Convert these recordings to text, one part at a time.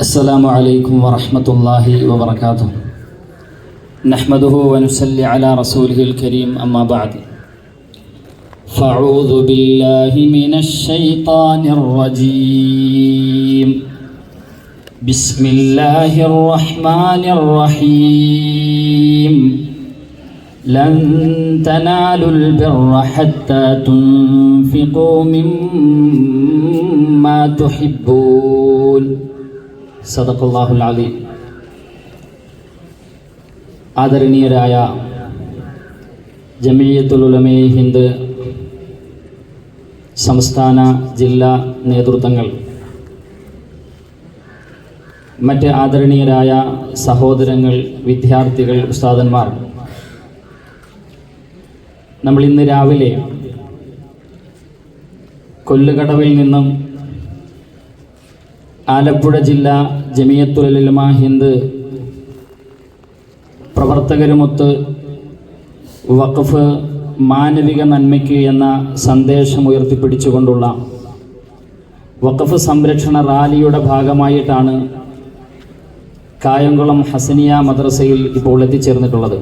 السلام عليكم ورحمة الله وبركاته. نحمده ونصلي على رسوله الكريم أما بعد. فأعوذ بالله من الشيطان الرجيم. بسم الله الرحمن الرحيم. لن تنالوا البر حتى تنفقوا مما تحبون. സദഖല്ലാഹുൽ അലീം. ആദരണീയരായ ജമിയത്തുൽ ഉലമയെ ഹിന്ദ് സംസ്ഥാന ജില്ലാ നേതൃത്വങ്ങൾ, മറ്റ് ആദരണീയരായ സഹോദരങ്ങൾ, വിദ്യാർത്ഥികൾ, ഉസ്താദന്മാർ, നമ്മൾ ഇന്ന് രാവിലെ കൊല്ലുകടവിൽ നിന്നും ആലപ്പുഴ ജില്ലാ ജമിയത്തുൽ ഉലമ ഹിന്ദ് പ്രവർത്തകരുമൊത്ത് വഖഫ് മാനവിക നന്മയ്ക്ക് എന്ന സന്ദേശം ഉയർത്തിപ്പിടിച്ചുകൊണ്ടുള്ള വഖഫ് സംരക്ഷണ റാലിയുടെ ഭാഗമായിട്ടാണ് കായംകുളം ഹസനിയ മദ്രസയിൽ ഇപ്പോൾ എത്തിച്ചേർന്നിട്ടുള്ളത്.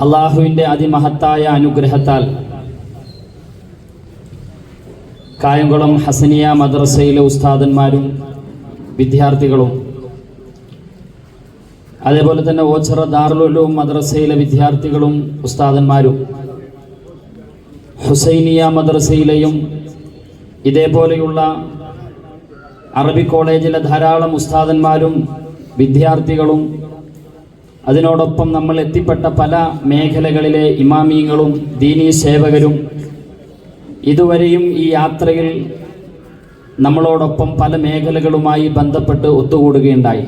അള്ളാഹുവിൻ്റെ അതിമഹത്തായ അനുഗ്രഹത്താൽ കായംകുളം ഹസനിയ മദ്രസയിലെ ഉസ്താദന്മാരും വിദ്യാർത്ഥികളും, അതേപോലെ തന്നെ ഓച്ചിറ ദാറുൽ ഉലൂം മദ്രസയിലെ വിദ്യാർത്ഥികളും ഉസ്താദന്മാരും, ഹുസൈനിയ മദ്രസയിലെയും ഇതേപോലെയുള്ള അറബി കോളേജിലെ ധാരാളം ഉസ്താദന്മാരും വിദ്യാർത്ഥികളും, അതിനോടൊപ്പം നമ്മൾ എത്തിപ്പെട്ട പല മേഖലകളിലെ ഇമാമിയങ്ങളും ദീനീ സേവകരും ഇതുവരെയും ഈ യാത്രയിൽ നമ്മളോടൊപ്പം പല മേഖലകളുമായി ബന്ധപ്പെട്ട് ഒത്തുകൂടുകയുണ്ടായി.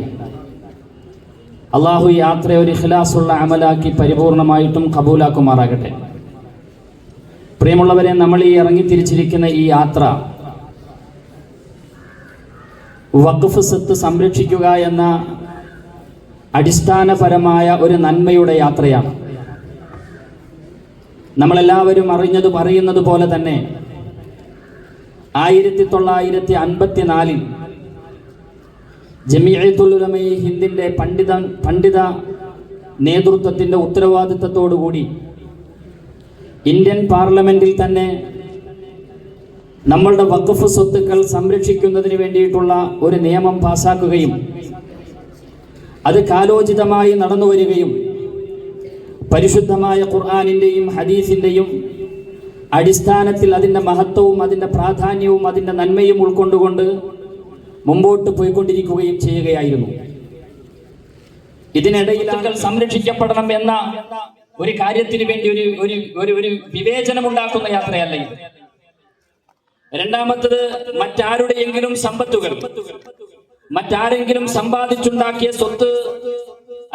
അള്ളാഹു യാത്രയെ ഒരു ഇഖ്ലാസുള്ള അമലാക്കി പരിപൂർണമായിട്ടും കബൂലാക്കുമാറാകട്ടെ. പ്രിയമുള്ളവരെ, നമ്മൾ ഈ ഇറങ്ങിത്തിരിച്ചിരിക്കുന്ന ഈ യാത്ര വഖഫ് സ്വത്ത് സംരക്ഷിക്കുക എന്ന അടിസ്ഥാനപരമായ ഒരു നന്മയുടെ യാത്രയാണ്. നമ്മളെല്ലാവരും അറിയുന്നത് പോലെ തന്നെ 1954 ജമിയത്തുൽ ഉലമ ഹിന്ദിൻ്റെ പണ്ഡിത നേതൃത്വത്തിൻ്റെ ഉത്തരവാദിത്തത്തോടുകൂടി ഇന്ത്യൻ പാർലമെന്റിൽ തന്നെ നമ്മളുടെ വഖഫ് സ്വത്തുക്കൾ സംരക്ഷിക്കുന്നതിന് വേണ്ടിയിട്ടുള്ള ഒരു നിയമം പാസാക്കുകയും അത് കാലോചിതമായി നടന്നു വരികയും പരിശുദ്ധമായ ഖുർആനിൻ്റെയും ഹദീസിൻ്റെയും അടിസ്ഥാനത്തിൽ അതിൻ്റെ മഹത്വവും അതിൻ്റെ പ്രാധാന്യവും അതിൻ്റെ നന്മയും ഉൾക്കൊണ്ടുകൊണ്ട് മുമ്പോട്ട് പോയിക്കൊണ്ടിരിക്കുകയും ചെയ്യുകയായിരുന്നു. ഇതിനിടയിൽ സംരക്ഷിക്കപ്പെടണം എന്ന ഒരു കാര്യത്തിന് വേണ്ടി ഒരു വിവേചനമുണ്ടാക്കുന്ന യാത്രയല്ല ഇത്. രണ്ടാമത്തത്, മറ്റാരുടെയെങ്കിലും സമ്പത്തുകൾ, മറ്റാരെങ്കിലും സമ്പാദിച്ചുണ്ടാക്കിയ സ്വത്ത്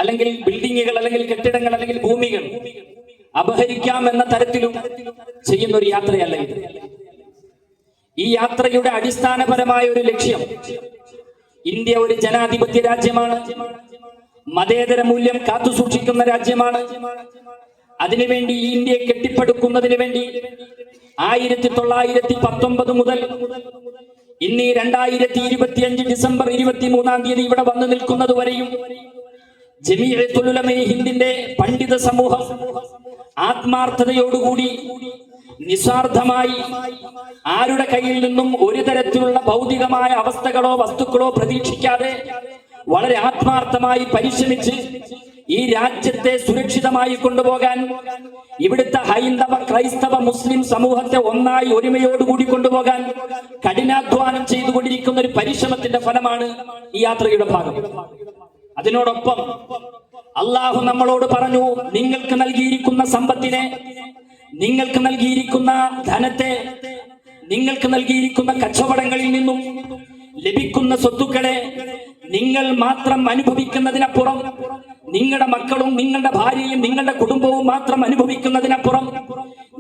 അല്ലെങ്കിൽ ബിൽഡിങ്ങുകൾ അല്ലെങ്കിൽ കെട്ടിടങ്ങൾ അല്ലെങ്കിൽ ഭൂമികൾ അപഹരിക്കാം എന്ന തരത്തിലും ചെയ്യുന്ന ഒരു യാത്രയല്ല ഇത്. ഈ യാത്രയുടെ അടിസ്ഥാനപരമായ ഒരു ലക്ഷ്യം, ഇന്ത്യ ഒരു ജനാധിപത്യ രാജ്യമാണ്, മതേതര മൂല്യം കാത്തുസൂക്ഷിക്കുന്ന രാജ്യമാണ്. അതിനുവേണ്ടി ഈ ഇന്ത്യയെ കെട്ടിപ്പടുക്കുന്നതിന് വേണ്ടി 1919 മുതൽ ഇന്ന് 2025 ഡിസംബർ 23 ഇവിടെ വന്നു നിൽക്കുന്നത് വരെയും ജമിയത്തുൽ ഉലമ ഹിന്ദിന്റെ പണ്ഡിത സമൂഹം ആത്മാർത്ഥതയോടുകൂടി നിസ്വാർത്ഥമായി ആരുടെ കയ്യിൽ നിന്നും ഒരു തരത്തിലുള്ള ഭൗതികമായ അവസ്ഥകളോ വസ്തുക്കളോ പ്രതീക്ഷിക്കാതെ വളരെ ആത്മാർത്ഥമായി പരിശ്രമിച്ച് ഈ രാജ്യത്തെ സുരക്ഷിതമായി കൊണ്ടുപോകാൻ, ഇവിടുത്തെ ഹൈന്ദവ ക്രൈസ്തവ മുസ്ലിം സമൂഹത്തെ ഒന്നായി ഒരുമയോടുകൂടി കൊണ്ടുപോകാൻ കഠിനാധ്വാനം ചെയ്തുകൊണ്ടിരിക്കുന്ന ഒരു പരിശ്രമത്തിന്റെ ഫലമാണ് ഈ യാത്രയുടെ ഭാഗം. അതിനോടൊപ്പം അള്ളാഹു നമ്മളോട് പറഞ്ഞു, നിങ്ങൾക്ക് നൽകിയിരിക്കുന്ന സമ്പത്തിനെ, നിങ്ങൾക്ക് നൽകിയിരിക്കുന്ന ധനത്തെ, നിങ്ങൾക്ക് നൽകിയിരിക്കുന്ന കച്ചവടങ്ങളിൽ നിന്നും ലഭിക്കുന്ന സ്വത്തുക്കളെ നിങ്ങൾ മാത്രം അനുഭവിക്കുന്നതിനപ്പുറം, നിങ്ങളുടെ മക്കളും നിങ്ങളുടെ ഭാര്യയും നിങ്ങളുടെ കുടുംബവും മാത്രം അനുഭവിക്കുന്നതിനപ്പുറം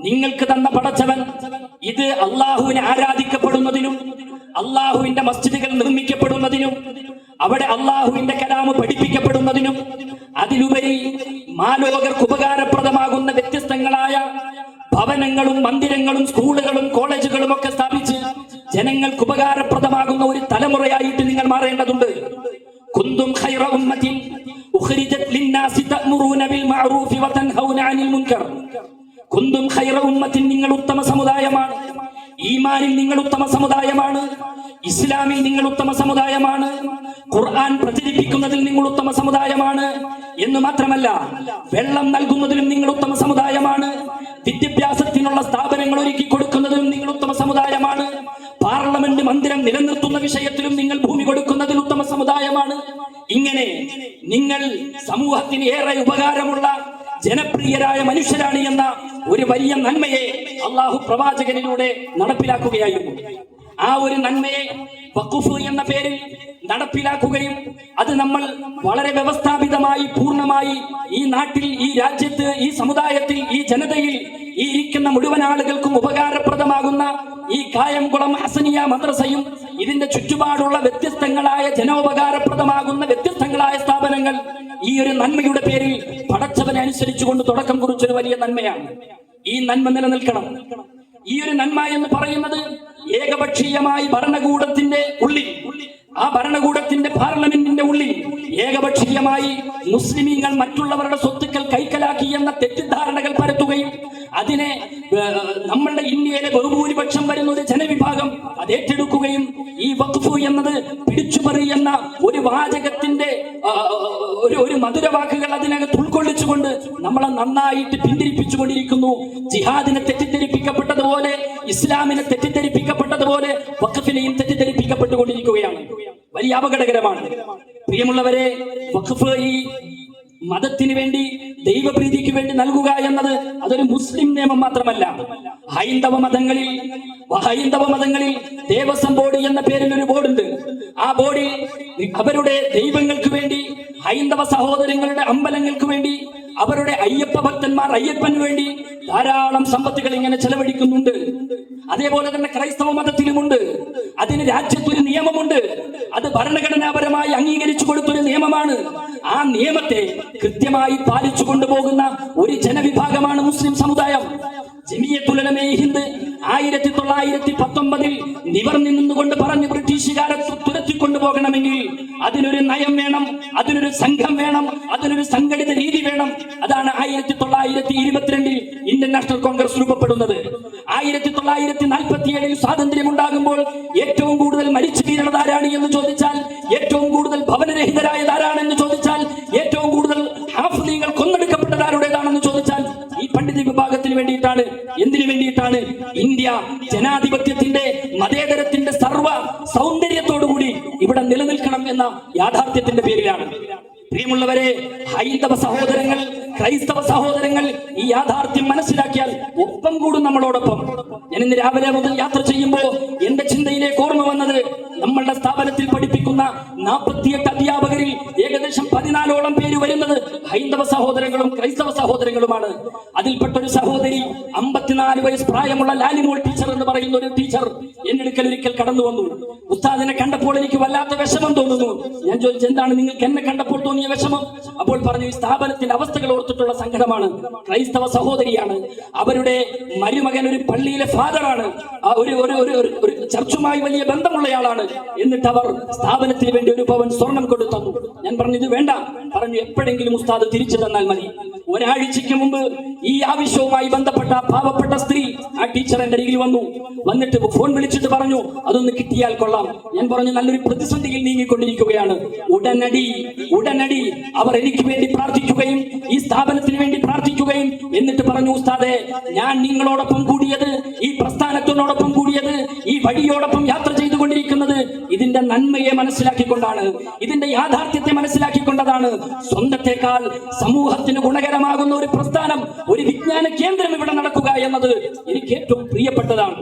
നിങ്ങൾക്ക് തന്ന പടച്ചവൻ ഇത് അള്ളാഹുവിനെ ആരാധിക്കപ്പെടുന്നതിനും അള്ളാഹുവിന്റെ മസ്ജിദുകൾ നിർമ്മിക്കപ്പെടുന്നതിനും അവിടെ അള്ളാഹുവിന്റെ കലാമ് പഠിപ്പിക്കപ്പെടുന്നതിനും അതിലുപരി മാലോകർക്ക് ഉപകാരപ്രദമാകുന്ന വ്യത്യസ്തങ്ങളായ ഭവനങ്ങളും മന്ദിരങ്ങളും സ്കൂളുകളും കോളേജുകളും ഒക്കെ സ്ഥാപിച്ച് ജനങ്ങൾക്ക് ഉപകാരപ്രദമാകുന്ന ഒരു തലമുറയായിട്ട് നിങ്ങൾ മാറേണ്ടതുണ്ട്. കുന്തും ഖൈറ ഉമ്മത്തിൻ ഉഖ്രിജത് ലിന്നാസി തഅ്മുറൂന ബിൽ മഅറൂഫി വതൻഹൗന അനിൽ മുൻകർ. കുന്തും ഖൈറ ഉമ്മത്തിൻ, നിങ്ങൾ ഉത്തമ സമുദായമാണ്. ഈമാനിൽ നിങ്ങൾ ഉത്തമ സമുദായമാണ്. ഇസ്ലാമിൽ നിങ്ങൾ ഉത്തമ സമുദായമാണ്. ഖുർആൻ പ്രചരിപ്പിക്കുന്നതിൽ നിങ്ങൾ ഉത്തമ സമുദായമാണ് എന്ന് മാത്രമല്ല, വെള്ളം നൽകുന്നതിലും നിങ്ങൾ ഉത്തമ സമുദായമാണ്. വിദ്യാഭ്യാസത്തിനുള്ള സ്ഥാപനങ്ങൾ ഒരുക്കി കൊടുക്കുന്നതിലും നിങ്ങൾ ഉത്തമ സമുദായമാണ്. പാർലമെന്റ് മന്ദിരം നിലനിർത്തുന്ന വിഷയത്തിലും നിങ്ങൾ ഭൂമി കൊടുക്കുന്നതിൽ ഉത്തമ സമുദായമാണ്. ഇങ്ങനെ നിങ്ങൾ സമൂഹത്തിന് ഏറെ ഉപകാരമുള്ള ജനപ്രിയരായ മനുഷ്യരാണ് എന്ന ഒരു വലിയ നന്മയെ അള്ളാഹു പ്രവാചകനിലൂടെ നടപ്പിലാക്കുകയായിരുന്നു. ആ ഒരു നന്മയെ വഖഫ് എന്ന പേരിൽ നടപ്പിലാക്കുകയും അത് നമ്മൾ വളരെ വ്യവസ്ഥാപിതമായി പൂർണ്ണമായി ഈ നാട്ടിൽ, ഈ രാജ്യത്ത്, ഈ സമുദായത്തിൽ, ഈ ജനതയിൽ, ഈ ഇരിക്കുന്ന മുഴുവൻ ആളുകൾക്കും ഉപകാരപ്രദമാകുന്ന ഈ കായംകുളം ഹസനിയ മദ്രസയും ഇതിന്റെ ചുറ്റുപാടുള്ള വ്യത്യസ്തങ്ങളായ ജനോപകാരപ്രദമാകുന്ന വ്യത്യസ്തങ്ങളായ സ്ഥാപനങ്ങൾ ഈ ഒരു നന്മയുടെ പേരിൽ പടച്ചവനെ അനുസരിച്ചുകൊണ്ട് തുടക്കം കുറിച്ചൊരു വലിയ നന്മയാണ്. ഈ നന്മ നിലനിൽക്കണം. ഈ ഒരു നന്മ എന്ന് പറയുന്നത് ഏകപക്ഷീയമായി ഭരണകൂടത്തിന്റെ ഉള്ളിൽ, ആ ഭരണകൂടത്തിന്റെ പാർലമെന്റിന്റെ ഉള്ളിൽ ഏകപക്ഷീയമായി മുസ്ലിമീങ്ങൾ മറ്റുള്ളവരുടെ സ്വത്തുക്കൾ കൈക്കലാക്കി എന്ന തെറ്റിദ്ധാരണകൾ പരത്തുകയും അതിനെ നമ്മളുടെ ഇന്ത്യയിലെ ബഹുഭൂരിപക്ഷം വരുന്ന ഒരു ജനവിഭാഗം അത് ഏറ്റെടുക്കുകയും ഈ വഖഫ് എന്നത് പിടിച്ചുപറി എന്ന ഒരു വാചകത്തിന്റെ ഒരു മധുരവാക്കുകൾ അതിനകത്ത് ഉൾക്കൊള്ളിച്ചുകൊണ്ട് നമ്മളെ നന്നായിട്ട് പിന്തിരിപ്പിച്ചുകൊണ്ടിരിക്കുന്നു. ജിഹാദിനെ തെറ്റിദ്ധരിപ്പിക്കപ്പെട്ടതുപോലെ, ഇസ്ലാമിനെ തെറ്റിദ്ധരിപ്പിക്കപ്പെട്ടതുപോലെ വഖഫിനെയും തെറ്റിദ്ധരിപ്പിക്കപ്പെട്ടുകൊണ്ടിരിക്കുകയാണ്. വലിയ അപകടകരമാണ്. പ്രിയമുള്ളവരെ, വഖഫ് ഈ മതത്തിന് വേണ്ടി, ദൈവപ്രീതിക്ക് വേണ്ടി നൽകുക എന്നത് അതൊരു മുസ്ലിം നിയമം മാത്രമല്ല. ഹൈന്ദവ മതങ്ങളിൽ ദേവസ്വം ബോർഡ് എന്ന പേരിൽ ഒരു ബോർഡുണ്ട്. ആ ബോർഡിൽ അവരുടെ ദൈവങ്ങൾക്ക് വേണ്ടി, ഹൈന്ദവ സഹോദരങ്ങളുടെ അമ്പലങ്ങൾക്ക് വേണ്ടി, അവരുടെ അയ്യപ്പ ഭക്തന്മാർ അയ്യപ്പന് വേണ്ടി ധാരാളം സമ്പത്തുകൾ ഇങ്ങനെ ചെലവഴിക്കുന്നുണ്ട്. അതേപോലെ തന്നെ ക്രൈസ്തവ മതത്തിലുമുണ്ട്. അതിന് രാജ്യത്തൊരു നിയമമുണ്ട്. അത് ഭരണഘടനാപരമായി അംഗീകരിച്ചു കൊടുത്തൊരു നിയമമാണ്. ആ നിയമത്തെ കൃത്യമായി പാലിച്ചു കൊണ്ടുപോകുന്ന ഒരു ജനവിഭാഗമാണ് മുസ്ലിം സമുദായം. ജമിയത്തുൽ ഉലമ ഹിന്ദ് 1919 നിവർന്നു നിന്നുകൊണ്ട് പറഞ്ഞു, ബ്രിട്ടീഷുകാരെ തുരത്തിക്കൊണ്ടുപോകണമെങ്കിൽ അതിനൊരു നയം വേണം, അതിനൊരു സംഘം വേണം, അതിനൊരു സംഘടിത രീതി വേണം. അതാണ് 1922 ഇന്ത്യൻ നാഷണൽ കോൺഗ്രസ് രൂപപ്പെടുന്നത്. 1947 സ്വാതന്ത്ര്യം ഉണ്ടാകുമ്പോൾ ഏറ്റവും കൂടുതൽ മരിച്ചു വീഴുന്നത് ആരാണ് എന്ന് ചോദിച്ചാൽ, ഏറ്റവും കൂടുതൽ ഭവനരഹിതരായത് ആരാണെന്ന് ചോദിച്ചാൽ, ഏറ്റവും കൂടുതൽ ഹാഫിളീങ്ങൾ കൊന്നെടുക്കപ്പെട്ടത് ആരുടേതാണെന്ന് ചോദിച്ചാൽ ഈ പണ്ഡിത വിഭാഗത്തിന് വേണ്ടിയിട്ടാണ്. എന്തിനു വേണ്ടിയിട്ടാണ്? ഇന്ത്യ ജനാധിപത്യത്തിന്റെ, മതേതരത്തിന്റെ സർവ്വ സൗന്ദര്യത്തോടുകൂടി ഇവിടെ നിലനിൽക്കണം എന്ന യാഥാർത്ഥ്യത്തിന്റെ പേരിലാണ്. പ്രിയമുള്ളവരെ, ഹൈന്ദവ സഹോദരങ്ങൾ, ക്രൈസ്തവ സഹോദരങ്ങൾ ഈ യാഥാർത്ഥ്യം മനസ്സിലാക്കിയാൽ ഒപ്പം കൂടും നമ്മളോടൊപ്പം. ഞാൻ ഇന്ന് രാവിലെ മുതൽ യാത്ര ചെയ്യുമ്പോൾ എന്റെ ചിന്തയിലേക്ക് ഓർമ്മ വന്നത്, നമ്മളുടെ സ്ഥാപനത്തിൽ പഠിപ്പിക്കുന്ന 48 അധ്യാപകരിൽ ഏകദേശം 14ഓളം പേര് വരുന്നത് ഹൈന്ദവ സഹോദരങ്ങളും ക്രൈസ്തവ സഹോദരങ്ങളുമാണ്. അതിൽപ്പെട്ട ഒരു സഹോദരി, 54 വയസ്സ് പ്രായമുള്ള ലാലിമോൾ ടീച്ചർ എന്ന് പറയുന്ന ഒരു ടീച്ചർ എന്റെ അടുക്കൽ ഒരിക്കൽ കടന്നു വന്നു. ഉസ്താദിനെ കണ്ടപ്പോൾ എനിക്ക് വല്ലാത്ത വിഷമം തോന്നുന്നു. ഞാൻ ചോദിച്ചു, എന്താണ് നിങ്ങൾക്ക് എന്നെ കണ്ടപ്പോൾ തോന്നിയ വിഷമം? അപ്പോൾ പറഞ്ഞു, ഈ സ്ഥാപനത്തിന്റെ അവസ്ഥകൾ ഓർത്തിട്ടുള്ള സങ്കടമാണ്. ക്രൈസ്തവ സഹോദരിയാണ്, അവരുടെ മരുമകൻ ഒരു പള്ളിയിലെ ഫാദറാണ്, ഒരു ചർച്ചുമായി വലിയ ബന്ധമുള്ളയാളാണ്. എന്നിട്ട് അവർ സ്ഥാപനത്തിന് വേണ്ടി ഒരു പവൻ സ്വർണം കൊടുത്തു തന്നു. ഞാൻ പറഞ്ഞു, ഇത് വേണ്ട. പറഞ്ഞു, എപ്പോഴെങ്കിലും ഉസ്താദ് തിരിച്ചു തന്നാൽ മതി. ഒരാഴ്ചയ്ക്ക് മുമ്പ് ഈ ആവശ്യവുമായി ബന്ധപ്പെട്ട പാവപ്പെട്ട സ്ത്രീ, ആ ടീച്ചർ എന്റെ അരികിൽ വന്നിട്ട് ഫോൺ വിളിച്ചിട്ട് പറഞ്ഞു, അതൊന്ന് കിട്ടിയാൽ കൊള്ളാം. ഞാൻ പറഞ്ഞു, നല്ലൊരു പ്രതിസന്ധിയിൽ നീങ്ങിക്കൊണ്ടിരിക്കുകയാണ്. ഉടനടി അവർ എനിക്ക് വേണ്ടി പ്രാർത്ഥിക്കുകയും ഈ സ്ഥാപനത്തിന് വേണ്ടി പ്രാർത്ഥിക്കുകയും എന്നിട്ട് പറഞ്ഞു, ഉസ്താദേ, ഞാൻ നിങ്ങളോടൊപ്പം കൂടിയത്, ഈ പ്രസ്ഥാനത്തിനോടൊപ്പം കൂടിയത്, ഈ വഴിയോടൊപ്പം യാത്ര ചെയ്തുകൊണ്ടിരിക്കുന്നത് ഇതിന്റെ നന്മയെ മനസ്സിലാക്കിക്കൊണ്ടാണ്, ഇതിന്റെ യാഥാർത്ഥ്യത്തെ മനസ്സിലാക്കിക്കൊണ്ടതാണ്. സ്വന്തത്തെക്കാൾ സമൂഹത്തിന് ഗുണകരമാകുന്ന ഒരു പ്രസ്ഥാനം, ഒരു വിജ്ഞാന കേന്ദ്രം ഇവിടെ നടക്കുക എന്നത് എനിക്ക് ഏറ്റവും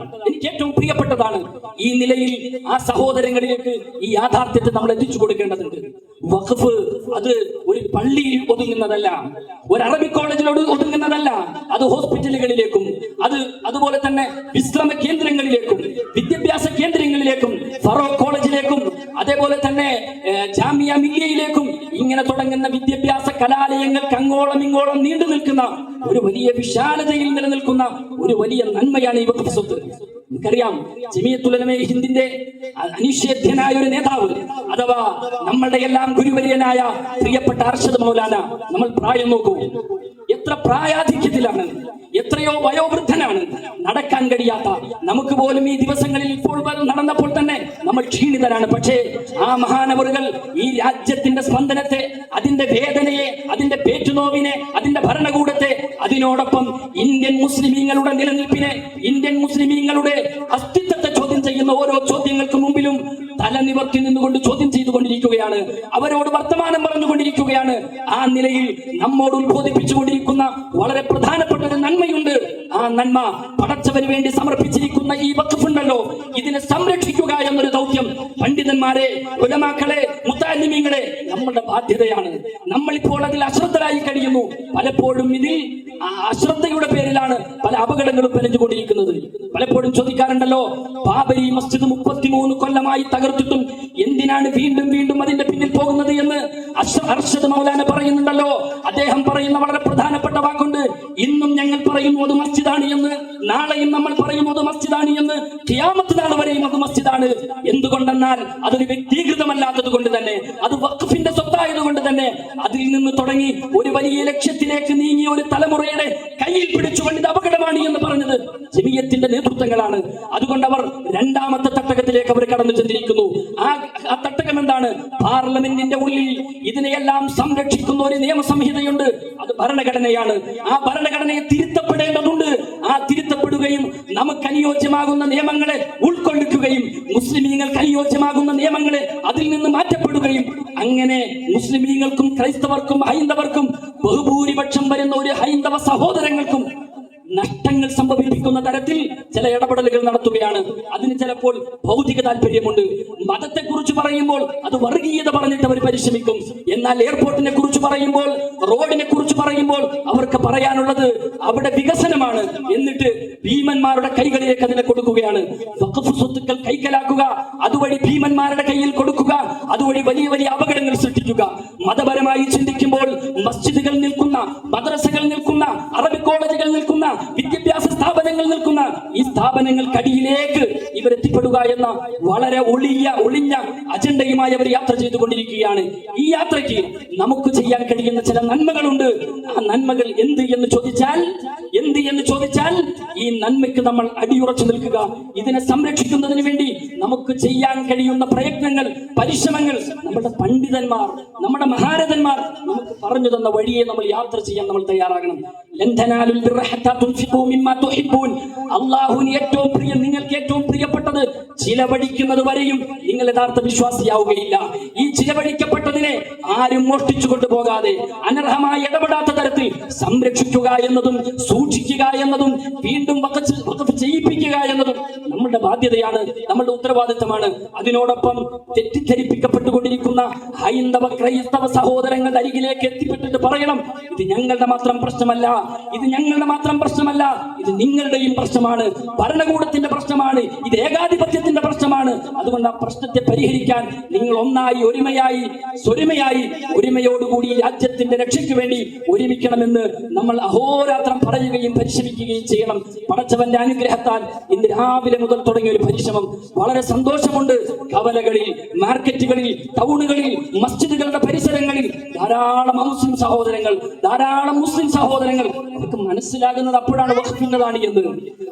പ്രിയപ്പെട്ടതാണ്. ഈ നിലയിൽ ആ സഹോദരങ്ങളിലേക്ക് ഈ യാഥാർത്ഥ്യത്തെ നമ്മൾ എത്തിച്ചു കൊടുക്കേണ്ടതുണ്ട്. വഖഫ് അത് ഒരു പള്ളിയിൽ ഒതുങ്ങുന്നതല്ല, ഒരു അറബി കോളേജിൽ ഒതുങ്ങുന്നതല്ല. അത് ഹോസ്പിറ്റലുകളിലേക്കും, അതുപോലെ തന്നെ വിശ്രമ കേന്ദ്രങ്ങളിലേക്കും, വിദ്യാഭ്യാസ കേന്ദ്രങ്ങളിലേക്കും, ഫറൂഖ് കോളേജിലേക്കും, അതേപോലെ തന്നെ ജാമിയ മില്ലിയയിലേക്കും ഇങ്ങനെ തുടങ്ങുന്ന വിദ്യാഭ്യാസ കലാലയങ്ങൾക്ക് അങ്ങോളം ഇങ്ങോളം നീണ്ടു നിൽക്കുന്ന ഒരു വലിയ വിശാലതയിൽ നിലനിൽക്കുന്ന ഒരു വലിയ നന്മയാണ് ഈ വഖഫ് സ്വത്ത്. നമുക്കറിയാം ജമിയത്തുൽ ഉലമയെ ഹിന്ദിന്റെ അനിഷേധ്യനായ ഒരു നേതാവ്, അഥവാ നമ്മളുടെ എല്ലാം ഗുരുവര്യനായ പ്രിയപ്പെട്ട അർഷദ് മൗലാന, നമ്മൾ പ്രായം നോക്കൂ, എത്ര പ്രായാധിക്യത്തിലാണ്, എത്രയോ വയോവൃദ്ധനാണ്, നടക്കാൻ കഴിയാത്ത, നമുക്ക് പോലും ഈ ദിവസങ്ങളിൽ ഇപ്പോൾ നടന്നപ്പോൾ തന്നെ നമ്മൾ ക്ഷീണിതരാണ്. പക്ഷേ ആ മഹാനവറുകൾ ഈ രാജ്യത്തിന്റെ സ്പന്ദനത്തെ, അതിന്റെ വേദനയെ, അതിന്റെ പേറ്റുനോവിനെ, അതിന്റെ ഭരണകൂടത്തെ, അതിനോടൊപ്പം ഇന്ത്യൻ മുസ്ലിമീങ്ങളുടെ നിലനിൽപ്പിനെ, ഇന്ത്യൻ മുസ്ലിമീങ്ങളുടെ അസ്തിത്വത്തെ ചോദ്യം ചെയ്യുന്ന ഓരോ ചോദ്യങ്ങൾക്ക് മുമ്പിലും തല നിവർത്തി നിന്നുകൊണ്ട് ചോദ്യം ചെയ്തുകൊണ്ടിരിക്കുകയാണ്, അവരോട് വർത്തമാനം പറഞ്ഞുകൊണ്ടിരിക്കുകയാണ്. ആ നിലയിൽ നമ്മോട് ഉത്ബോധിപ്പിച്ചുകൊണ്ടിരിക്കുന്ന വളരെ പ്രധാനപ്പെട്ട ഒരു നന്മയുണ്ട്. ആ നന്മ പടച്ചവന് വേണ്ടി സമർപ്പിച്ചിരിക്കുന്ന ഈ വഖഫുണ്ടല്ലോ, ഇതിനെ സംരക്ഷിക്കുക എന്നൊരു ദൗത്യം പണ്ഡിതന്മാരെ, ഉലമാക്കളെ, മുത്തഅല്ലിമീങ്ങളെ നമ്മുടെ ബാധ്യതയാണ്. നമ്മളിപ്പോൾ അതിൽ അശ്രദ്ധരായി കഴിയുന്നു. പലപ്പോഴും ഇതിൽ അശ്രദ്ധയുടെ പേരിലാണ് പല അപകടങ്ങളും പെരഞ്ഞുകൊണ്ടിരിക്കുന്നത്. പലപ്പോഴും ചോദിക്കാറുണ്ടല്ലോ, ബാബരി മസ്ജിദ് 33 കൊല്ലമായി തകർത്തിട്ടും എന്തിനാണ് വീണ്ടും വീണ്ടും അതിന്റെ പിന്നിൽ പോകുന്നത് എന്ന് അർഷദ് മൗലാന പറയുന്നുണ്ടല്ലോ. അദ്ദേഹം പറയുന്ന വളരെ പ്രധാനപ്പെട്ട വാക്കുണ്ട്, ഇന്നും ഞങ്ങൾ പറയുന്നു അത് മസ്ജിദാണ് എന്ന്, നാളെയും നമ്മൾ പറയുന്നു അത് മസ്ജിദാണ് എന്ന്, ഖിയാമത്ത് നാൾ വരെയും അത് മസ്ജിദാണ്. എന്തുകൊണ്ടെന്നാൽ അതൊരു വ്യക്തിഗതമല്ലാത്തത് കൊണ്ട് തന്നെ, അത് വഖഫിന്റെ സ്വത്തായത് കൊണ്ട് തന്നെ, അതിൽ നിന്ന് തുടങ്ങി ഒരു വലിയ ലക്ഷ്യത്തിലേക്ക് നീങ്ങിയ ഒരു തലമുറയുടെ കയ്യിൽ പിടിച്ചുകൊണ്ട് ഇത് അപകടമാണ് എന്ന് പറഞ്ഞത് ജമിയത്തിന്റെ നേതൃത്വങ്ങളാണ്. അതുകൊണ്ട് അവർ രണ്ടാമത്തെ തട്ടകത്തിലേക്ക് അവർ കടന്നു ചെന്നിരിക്കുന്നു. ആ തട്ടകം എന്താണ്? പാർലമെന്റിന്റെ ഉള്ളിൽ ഇതിനെയെല്ലാം സംരക്ഷിക്കുന്ന ഒരു നിയമസംഹിതയുണ്ട്, അത് ഭരണഘടനയാണ്. ആ ഭരണഘടനയെ തിരുത്തപ്പെടേണ്ടതുണ്ട്. ആ തിരുത്തപ്പെടുകയും നമുക്ക് അനുയോജ്യമാകുന്ന നിയമങ്ങളെ ഉൾക്കൊള്ളിക്കുകയും മുസ്ലിമീങ്ങൾക്ക് അനുയോജ്യമാകുന്ന നിയമങ്ങളെ അതിൽ നിന്ന് മാറ്റപ്പെടുകയും, അങ്ങനെ മുസ്ലിമീങ്ങൾക്കും ക്രൈസ്തവർക്കും ഹൈന്ദവർക്കും ബഹുഭൂരിപക്ഷം വരുന്ന ഒരു ഹൈന്ദവ സഹോദരങ്ങൾക്കും നഷ്ടങ്ങൾ സംഭവിപ്പിക്കുന്ന തരത്തിൽ ചില ഇടപെടലുകൾ നടത്തുകയാണ്. അതിന് ചിലപ്പോൾ ഭൗതിക താല്പര്യമുണ്ട്. മതത്തെ കുറിച്ച് പറയുമ്പോൾ അത് വർഗീയത പറഞ്ഞിട്ട് അവർ പരിശ്രമിക്കും. എന്നാൽ എയർപോർട്ടിനെ കുറിച്ച് പറയുമ്പോൾ, റോഡിനെ കുറിച്ച് പറയുമ്പോൾ അവർക്ക് പറയാനുള്ളത് അവിടെ വികസനമാണ്. എന്നിട്ട് ഭീമന്മാരുടെ കൈകളിലേക്ക് അതിനെ കൊടുക്കുകയാണ്. വഖഫ് സ്വത്തുക്കൾ കൈക്കലാക്കുക, അതുവഴി ഭീമന്മാരുടെ കയ്യിൽ കൊടുക്കുക, അതുവഴി വലിയ വലിയ അപകടങ്ങൾ സൃഷ്ടിക്കുക. മതപരമായി ചിന്തിക്കുമ്പോൾ മസ്ജിദുകൾ നിൽക്കുന്ന, മദ്രസകൾ നിൽക്കുന്ന, അറബി കോളേജുകൾ നിൽക്കുന്ന, വിദ്യാഭ്യാസ സ്ഥാപനങ്ങൾ നിൽക്കുന്ന ഈ സ്ഥാപനങ്ങൾക്കടിയിലേക്ക് ഇവരെത്തിപ്പെടുക എന്ന വളരെ ഒളിഞ്ഞ അജണ്ടയുമായി അവർ യാത്ര ചെയ്തുകൊണ്ടിരിക്കുകയാണ്. ഈ യാത്രയ്ക്ക് നമുക്ക് ചെയ്യാൻ കഴിയുന്ന ചില നന്മകളുണ്ട്. ആ നന്മകൾ എന്ത് എന്ന് ചോദിച്ചാൽ ഈ നന്മയ്ക്ക് നമ്മൾ അടിയുറച്ചു നിൽക്കുക. ഇതിനെ സംരക്ഷിക്കുന്നതിന് വേണ്ടി നമുക്ക് ചെയ്യാൻ കഴിയുന്ന പ്രയത്നങ്ങൾ, പരിശ്രമങ്ങൾ നമ്മുടെ പണ്ഡിതന്മാർ, നമ്മുടെ മഹാരഥന്മാർ നമുക്ക് പറഞ്ഞു തന്ന വഴിയെ നമ്മൾ യാത്ര ചെയ്യാൻ നമ്മൾ തയ്യാറാകണം. അല്ലാഹുവിന് ഏറ്റവും പ്രിയം, നിങ്ങൾക്ക് ഏറ്റവും പ്രിയപ്പെട്ടത് ചിലവഴിക്കുന്നത് വരെയും നിങ്ങൾ യഥാർത്ഥ വിശ്വാസിയാവുകയില്ല. ഈ ചിലവഴിക്കപ്പെട്ടതിനെ ആരും മോഷ്ടിച്ചു കൊണ്ടുപോകാതെ അനർഹമായി ഇടപെടാത്ത തരത്തിൽ സംരക്ഷിക്കുക എന്നതും സൂക്ഷിക്കുക എന്നതും വീണ്ടും വഖഫ് ചെയ്യിപ്പിക്കുക എന്നതും നമ്മുടെ ബാധ്യതയാണ്, നമ്മുടെ ഉത്തരവാദിത്തമാണ്. അതിനോടൊപ്പം തെറ്റിദ്ധരിപ്പിക്കപ്പെട്ടുകൊണ്ടിരിക്കുന്ന ഹൈന്ദവ ക്രൈസ്തവ സഹോദരങ്ങളുടെ അരികിലേക്ക് എത്തിപ്പെട്ടിട്ട് പറയണം, ഇത് ഞങ്ങളുടെ മാത്രം പ്രശ്നമല്ല, ഇത് ഞങ്ങളുടെ മാത്രം പ്രശ്നമല്ല, ഇത് നിങ്ങളുടെയും പ്രശ്നമാണ്, ഭരണകൂടത്തിന്റെ പ്രശ്നമാണ്, ഇത് ഏകാധിപത്യത്തിന്റെ പ്രശ്നമാണ്. അതുകൊണ്ട് ആ പ്രശ്നത്തെ പരിഹരിക്കാൻ നിങ്ങൾ ഒന്നായി, ഒരുമയോടുകൂടി രാജ്യത്തിന്റെ രക്ഷയ്ക്ക് വേണ്ടി ഒരുമിക്കണമെന്ന് നമ്മൾ അഹോരാത്രം പറയുകയും പരിശ്രമിക്കുകയും ചെയ്യണം. പടച്ചവന്റെ അനുഗ്രഹത്താൽ ഇന്ന് രാവിലെ മുതൽ തുടങ്ങിയ ഒരു പരിശ്രമം വളരെ സന്തോഷമുണ്ട്. കവലകളിൽ, മാർക്കറ്റുകളിൽ, ടൗണുകളിൽ, മസ്ജിദുകളുടെ പരിസരങ്ങളിൽ ധാരാളം മുസ്ലിം സഹോദരങ്ങൾ അവർക്ക് മനസ്സിലാകുന്നത് അപ്പോഴാണ് വഖഫിൻ്റെതാണ് എന്ന്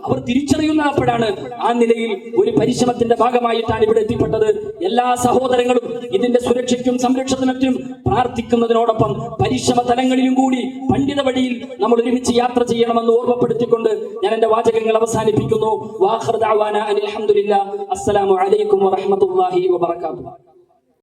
അവർ തിരിച്ചറിയുന്നത് അപ്പോഴാണ്. ആ നിലയിൽ ഒരു പരിശ്രമത്തിന്റെ ഭാഗമായിട്ടാണ് ഇവിടെ എത്തിപ്പെട്ടത്. എല്ലാ സഹോദരങ്ങളും ഇതിന്റെ സുരക്ഷയ്ക്കും സംരക്ഷണത്തിനും പ്രാർത്ഥിക്കുന്നതിനോടൊപ്പം പരിശ്രമ തലങ്ങളിലും കൂടി പണ്ഡിത വഴിയിൽ നമ്മൾ ഒരുമിച്ച് യാത്ര ചെയ്യണമെന്ന് ഓർമ്മപ്പെടുത്തിക്കൊണ്ട് ഞാൻ എന്റെ വാചകങ്ങൾ അവസാനിപ്പിക്കുന്നു. വാഖിറു ദഅവാനാ അൽഹംദുലില്ലാഹി. അസ്സലാമു അലൈക്കും വറഹ്മത്തുള്ളാഹി വബറകാതുഹു.